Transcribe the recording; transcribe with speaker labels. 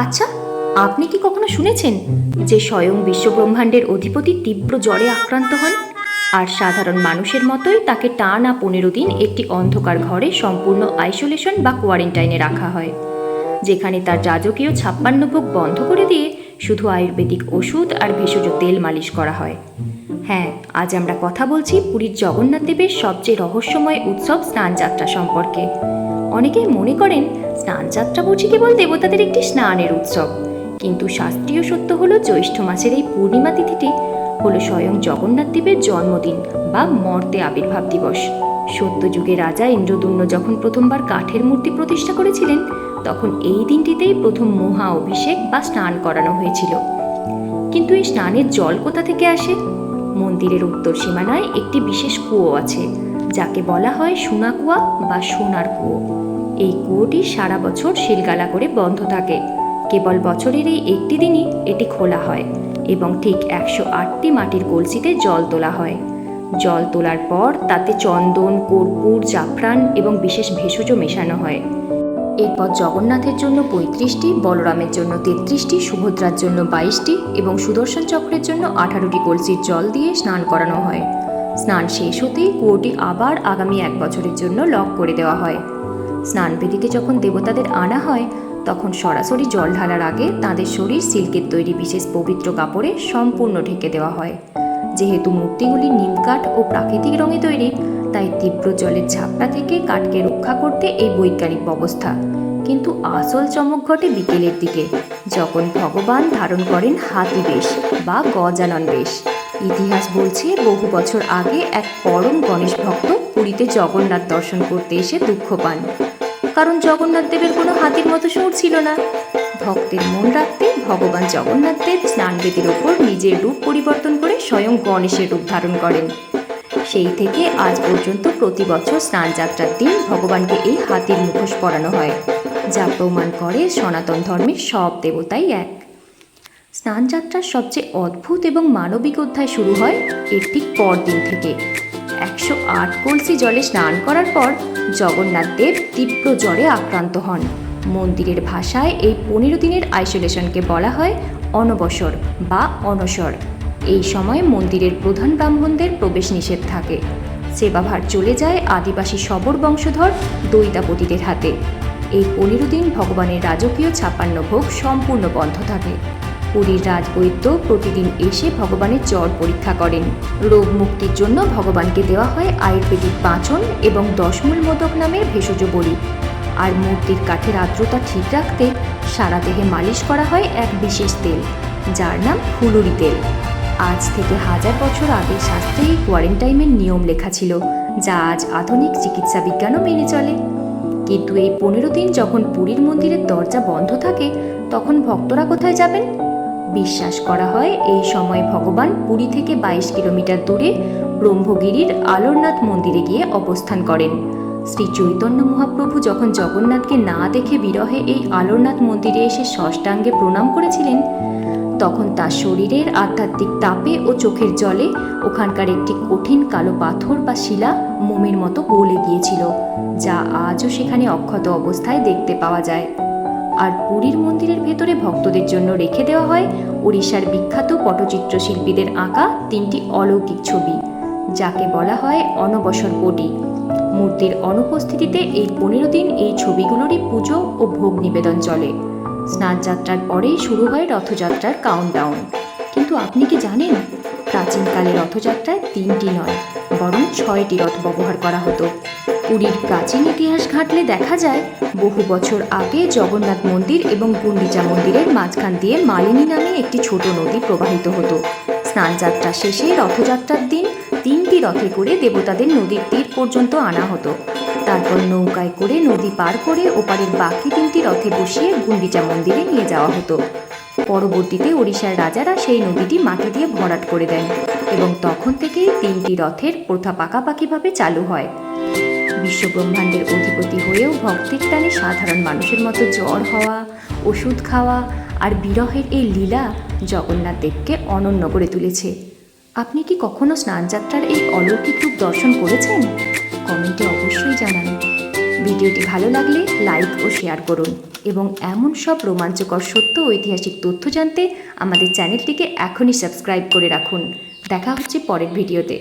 Speaker 1: আচ্ছা, আপনি কি কখনো শুনেছেন যে স্বয়ং বিশ্বব্রহ্মাণ্ডের অধিপতি তীব্র জ্বরে আক্রান্ত হন, আর সাধারণ মানুষের মতোই তাকে টানা 15 দিন একটি অন্ধকার ঘরে সম্পূর্ণ আইসোলেশন বা কোয়ারেন্টাইনে রাখা হয়, যেখানে তার যাজকীয় 56 ভোগ বন্ধ করে দিয়ে শুধু আয়ুর্বেদিক ওষুধ আর ভেষজ তেল মালিশ করা হয়। হ্যাঁ, আজ আমরা কথা বলছি পুরীর জগন্নাথ দেবের সবচেয়ে রহস্যময় উৎসব স্নানযাত্রা সম্পর্কে। অনেকেই মনে করেন স্নানযাত্রা বুঝি কেবল দেবতাদের একটি স্নানের উৎসব, কিন্তু শাস্ত্রীয় সত্য হলো জ্যৈষ্ঠ মাসের এই পূর্ণিমা তিথিটি হলো স্বয়ং জগন্নাথ দেবের জন্মদিন বা মর্তে আবির্ভাব দিবস। সত্যযুগে রাজা ইন্দ্রদুম্ন যখন প্রথমবার কাঠের মূর্তি প্রতিষ্ঠা করেছিলেন, তখন এই দিনটিতেই প্রথম মহা অভিষেক বা স্নান করানো হয়েছিল। কিন্তু এই স্নানের জল কোথা থেকে আসে? মন্দিরের উত্তর সীমানায় একটি বিশেষ কুয়ো আছে, যাকে বলা হয় সোনা কুয়া বা সোনার কুয়ো। এই কুয়োটি সারা বছর শিলগালা করে বন্ধ থাকে। কেবল বছরের এই একটি দিনই এটি খোলা হয় এবং ঠিক 108টি মাটির কলসিতে জল তোলা হয়। জল তোলার পর তাতে চন্দন, কর্পূর, জাফরান এবং বিশেষ ভেষজ মেশানো হয়। এরপর জগন্নাথের জন্য 35টি, বলরামের জন্য 33টি, সুভদ্রার জন্য 22টি এবং সুদর্শন চক্রের জন্য 18টি কলসির জল দিয়ে স্নান করানো হয়। স্নান শেষ হতেই কুয়োটি আবার আগামী 1 বছরের জন্য লক করে দেওয়া হয়। স্নানবেদিতে যখন দেবতাদের আনা হয়, তখন সরাসরি জল ঢালার আগে তাঁদের শরীর সিল্কের তৈরি বিশেষ পবিত্র কাপড়ে সম্পূর্ণ ঢেকে দেওয়া হয়। যেহেতু মূর্তিগুলি নিমকাঠ ও প্রাকৃতিক রঙে তৈরি, তাই তীব্র জলের ঝাপটা থেকে কাঠকে রক্ষা করতে এই বৈজ্ঞানিক ব্যবস্থা। কিন্তু আসল চমক ঘটে বিকেলের দিকে, যখন ভগবান ধারণ করেন হাতি বেশ বা গজানন বেশ। ইতিহাস বলছে বহু বছর আগে এক পরম গণেশ ভক্ত পুরীতে জগন্নাথ দর্শন করতে এসে দুঃখ পান, কারণ জগন্নাথ দেবের কোনো হাতির মতো সুর ছিল না। ভক্তের মন রাখতে ভগবান জগন্নাথ দেব স্নানবেদির ওপর নিজের রূপ পরিবর্তন করে স্বয়ং গণেশের রূপ ধারণ করেন। সেই থেকে আজ পর্যন্ত প্রতি বছর স্নানযাত্রার দিন ভগবানকে এই হাতির মুখোশ পরানো হয়, যা প্রমাণ করে সনাতন ধর্মের সব দেবতাই এক। স্নানযাত্রার সবচেয়ে অদ্ভুত এবং মানবিক অধ্যায় শুরু হয় এর ঠিক পরদিন থেকে। 108 কলসি জলে স্নান করার পর জগন্নাথ দেব তীব্র জ্বরে আক্রান্ত হন। মন্দিরের ভাষায় এই 15 দিনের আইসোলেশনকে বলা হয় অনবসর বা অনসর। এই সময় মন্দিরের প্রধান ব্রাহ্মণদের প্রবেশ নিষেধ থাকে। সেবাভার চলে যায় আদিবাসী শবর বংশধর দৈতাপতিদের হাতে। এই 15 দিন ভগবানের রাজকীয় 56 ভোগ সম্পূর্ণ বন্ধ থাকে। পুরীর রাজবৈদ্য প্রতিদিন এসে ভগবানের জ্বর পরীক্ষা করেন। রোগ মুক্তির জন্য ভগবানকে দেওয়া হয় আয়ুর্বেদিক পাঁচন এবং 10 মূল মোদক নামের ভেষজ বড়ি। আর মূর্তির কাঠের আর্দ্রতা ঠিক রাখতে সারা দেহে মালিশ করা হয় এক বিশেষ তেল, যার নাম ফুলুরি তেল। আজ থেকে 1000 বছর আগে শাস্ত্রে এই কোয়ারেন্টাইনের নিয়ম লেখা ছিল, যা আজ আধুনিক চিকিৎসা বিজ্ঞানও মেনে চলে। কিন্তু এই 15 দিন যখন পুরীর মন্দিরের দরজা বন্ধ থাকে, তখন ভক্তরা কোথায় যাবেন? বিশ্বাস করা হয় এই সময় ভগবান পুরী থেকে 22 কিলোমিটার দূরে ব্রহ্মগিরির আলোরনাথ মন্দিরে গিয়ে অবস্থান করেন। শ্রী চৈতন্য মহাপ্রভু যখন জগন্নাথকে না দেখে বিরহে এই আলোরনাথ মন্দিরে এসে ষষ্ঠাঙ্গে প্রণাম করেছিলেন, তখন তার শরীরের আধ্যাত্মিক তাপে ও চোখের জলে ওখানকার একটি কঠিন কালো পাথর বা শিলা মোমের মতো গলে গিয়েছিল, যা আজও সেখানে অক্ষত অবস্থায় দেখতে পাওয়া যায়। আর পুরীর মন্দিরের ভেতরে ভক্তদের জন্য রেখে দেওয়া হয় ওড়িশার বিখ্যাত পটচিত্র শিল্পীদের আঁকা 3টি অলৌকিক ছবি, যাকে বলা হয় অনবসর বডি। মূর্তির অনুপস্থিতিতে এই 15 দিন এই ছবিগুলোরই পুজো ও ভোগ নিবেদন চলে। স্নানযাত্রার পরেই শুরু হয় রথযাত্রার কাউন্টডাউন। কিন্তু আপনি কি জানেন, প্রাচীনকালে রথযাত্রায় 3টি নয়, বরং 6টি রথ ব্যবহার করা হতো। পুরীর প্রাচীন ইতিহাস ঘাঁটলে দেখা যায় বহু বছর আগে জগন্নাথ মন্দির এবং গুন্ডিচা মন্দিরের মাঝখান দিয়ে মালিনী নামে একটি ছোট নদী প্রবাহিত হতো। স্নানযাত্রা শেষে রথযাত্রার দিন 3টি রথে করে দেবতাদের নদীর তীর পর্যন্ত আনা হতো। তারপর নৌকায় করে নদী পার করে ওপারের বাকি 3টি রথে বসিয়ে গুন্ডিচা মন্দিরে নিয়ে যাওয়া হতো। পরবর্তীতে ওড়িশার রাজারা সেই নদীটি মাটি দিয়ে ভরাট করে দেন এবং তখন থেকেই 3টি রথের প্রথা পাকাপাকিভাবে চালু হয়। বিশ্বব্রহ্মাণ্ডের অধিপতি হয়েও ভক্তের টানে সাধারণ মানুষের মতো জ্বর হওয়া, ওষুধ খাওয়া আর বিরহের এই লীলা জগন্নাথ দেবকে অনন্য করে তুলেছে। আপনি কি কখনো স্নানযাত্রার এই অলৌকিক রূপ দর্শন করেছেন? কমেন্টে অবশ্যই জানান। ভিডিওটি ভালো লাগলে লাইক ও শেয়ার করুন এবং এমন সব রোমাঞ্চকর সত্য ঐতিহাসিক তথ্য জানতে আমাদের চ্যানেলটিকে এখনই সাবস্ক্রাইব করে রাখুন। দেখা হচ্ছে পরের ভিডিওতে।